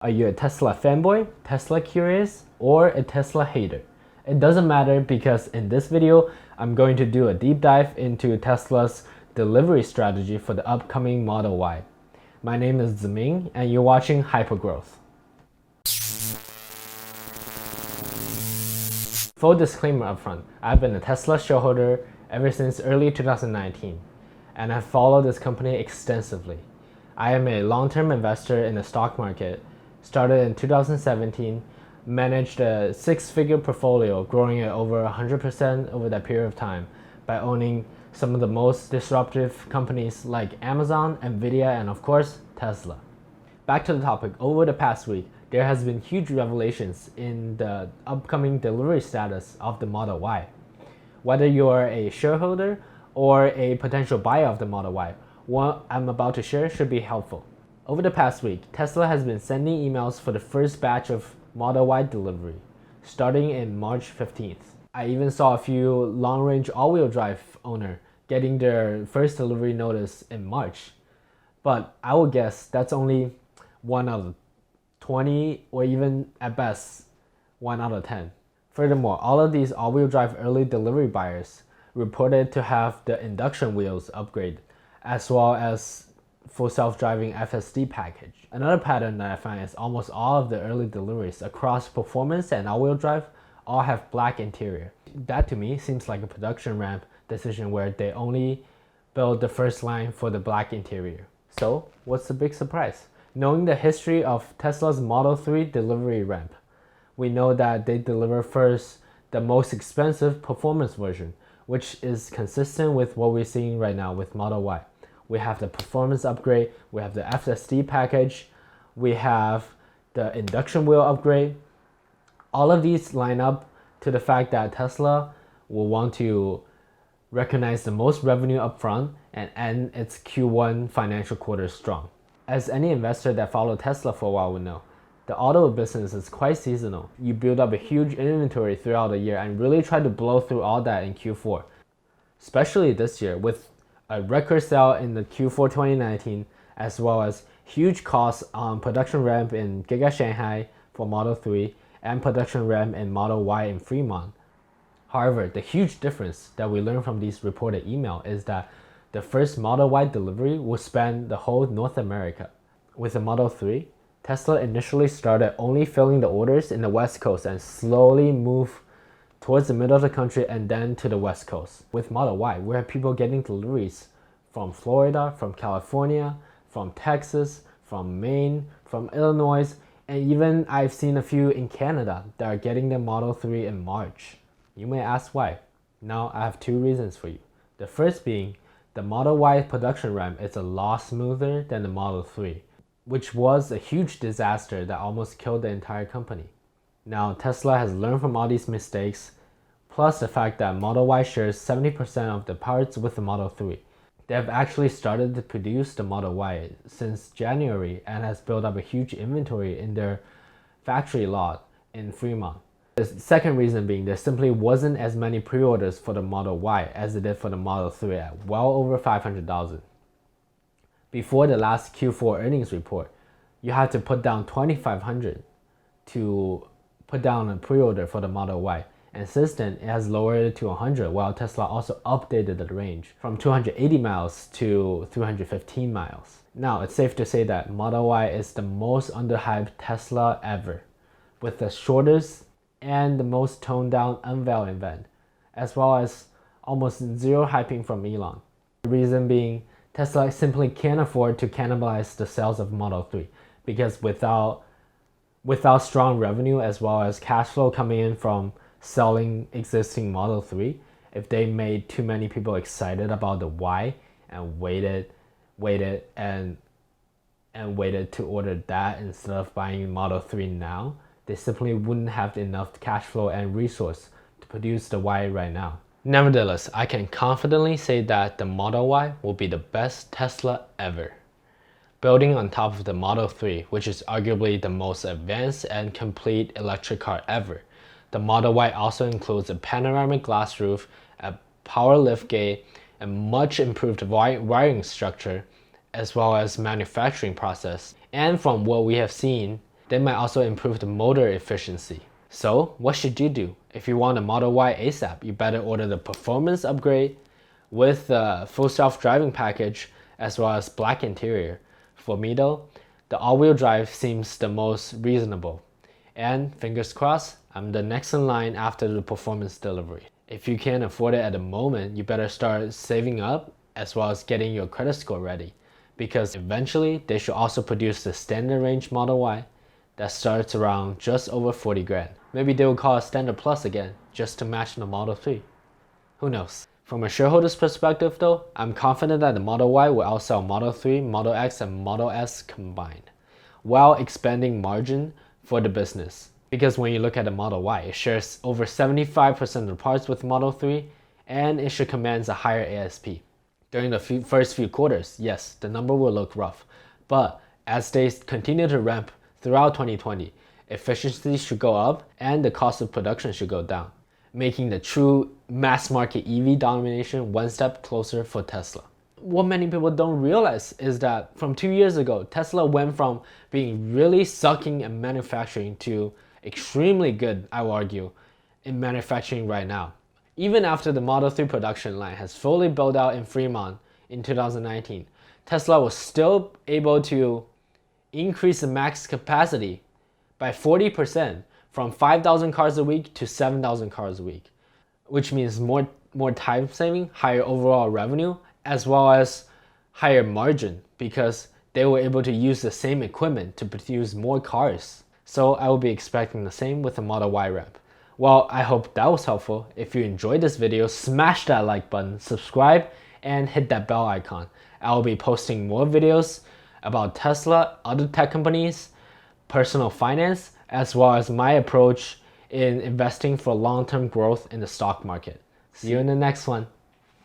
Are you a Tesla fanboy, Tesla curious, or a Tesla hater? It doesn't matter because in this video, I'm going to do a deep dive into Tesla's delivery strategy for the upcoming Model Y. My name is Ziming and you're watching Hypergrowth. Full disclaimer up front, I've been a Tesla shareholder ever since early 2019 and have followed this company extensively. I am a long-term investor in the stock market, started in 2017, managed a six-figure portfolio, growing at over 100% over that period of time by owning some of the most disruptive companies like Amazon, Nvidia, and of course, Tesla. Back to the topic, over the past week, there has been huge revelations in the upcoming delivery status of the Model Y. Whether you are a shareholder or a potential buyer of the Model Y, what I'm about to share should be helpful. Over the past week, Tesla has been sending emails for the first batch of Model Y delivery, starting in March 15th. I even saw a few long-range all-wheel drive owners getting their first delivery notice in March. But I would guess that's only 1 out of 20, or even at best 1 out of 10. Furthermore, all of these all-wheel drive early delivery buyers reported to have the induction wheels upgraded, as well as full self-driving FSD package. Another pattern that I find is almost all of the early deliveries across performance and all-wheel drive all have black interior. That to me seems like a production ramp decision where they only build the first line for the black interior. So what's the big surprise? Knowing the history of Tesla's Model 3 delivery ramp, we know that they deliver first the most expensive performance version, which is consistent with what we're seeing right now with Model Y. We have the performance upgrade, we have the FSD package, we have the induction wheel upgrade. All of these line up to the fact that Tesla will want to recognize the most revenue upfront and end its Q1 financial quarter strong. As any investor that followed Tesla for a while will know, the auto business is quite seasonal. You build up a huge inventory throughout the year and really try to blow through all that in Q4. Especially this year with a record sale in the Q4 2019, as well as huge costs on production ramp in Giga Shanghai for Model 3 and production ramp in Model Y in Fremont. However, the huge difference that we learned from these reported emails is that the first Model Y delivery will span the whole North America. With the Model 3, Tesla initially started only filling the orders in the West Coast and slowly moved towards the middle of the country and then to the West Coast. With Model Y, we have people getting deliveries from Florida, from California, from Texas, from Maine, from Illinois, and even I've seen a few in Canada that are getting the Model 3 in March. You may ask why. Now I have two reasons for you. The first being, the Model Y production ramp is a lot smoother than the Model 3, which was a huge disaster that almost killed the entire company. Now, Tesla has learned from all these mistakes, plus the fact that Model Y shares 70% of the parts with the Model 3. They have actually started to produce the Model Y since January and has built up a huge inventory in their factory lot in Fremont. The second reason being there simply wasn't as many pre-orders for the Model Y as it did for the Model 3 at well over 500,000. Before the last Q4 earnings report, you had to put down 2,500 to put down a pre-order for the Model Y, and since then it has lowered it to 100, while Tesla also updated the range from 280 miles to 315 miles. Now it's safe to say that Model Y is the most underhyped Tesla ever, with the shortest and the most toned down unveil event, as well as almost zero hyping from Elon. The reason being, Tesla simply can't afford to cannibalize the sales of Model 3, because without strong revenue as well as cash flow coming in from selling existing Model 3, if they made too many people excited about the Y and waited to order that instead of buying Model 3 now, they simply wouldn't have enough cash flow and resource to produce the Y right now. Nevertheless, I can confidently say that the Model Y will be the best Tesla ever. Building on top of the Model 3, which is arguably the most advanced and complete electric car ever, the Model Y also includes a panoramic glass roof, a power liftgate, a much improved wiring structure, as well as manufacturing process. And from what we have seen, They might also improve the motor efficiency. So what should you do? If you want a Model Y ASAP, you better order the performance upgrade with the full self-driving package as well as black interior. For me though, the all-wheel drive seems the most reasonable. And fingers crossed, I'm the next in line after the performance delivery. If you can't afford it at the moment, you better start saving up as well as getting your credit score ready, because eventually they should also produce the standard range Model Y that starts around just over 40 grand. Maybe they will call it Standard Plus again, just to match the Model 3. Who knows? From a shareholder's perspective though, I'm confident that the Model Y will outsell Model 3, Model X, and Model S combined, while expanding margin for the business. Because when you look at the Model Y, it shares over 75% of the parts with Model 3, and it should command a higher ASP. During the first few quarters, yes, the number will look rough, but as they continue to ramp throughout 2020, efficiency should go up and the cost of production should go down, making the true mass market EV domination one step closer for Tesla. What many people don't realize is that from 2 years ago, Tesla went from being really sucking in manufacturing to extremely good, I will argue, in manufacturing right now. Even after the Model 3 production line has fully built out in Fremont in 2019, Tesla was still able to increase the max capacity by 40% from 5,000 cars a week to 7,000 cars a week, which means more time saving, higher overall revenue, as well as higher margin, because they were able to use the same equipment to produce more cars. So I will be expecting the same with the Model Y ramp. Well, I hope that was helpful. If you enjoyed this video, smash that like button, subscribe, and hit that bell icon. I will be posting more videos about Tesla, other tech companies, personal finance, as well as my approach in investing for long-term growth in the stock market. See you in the next one.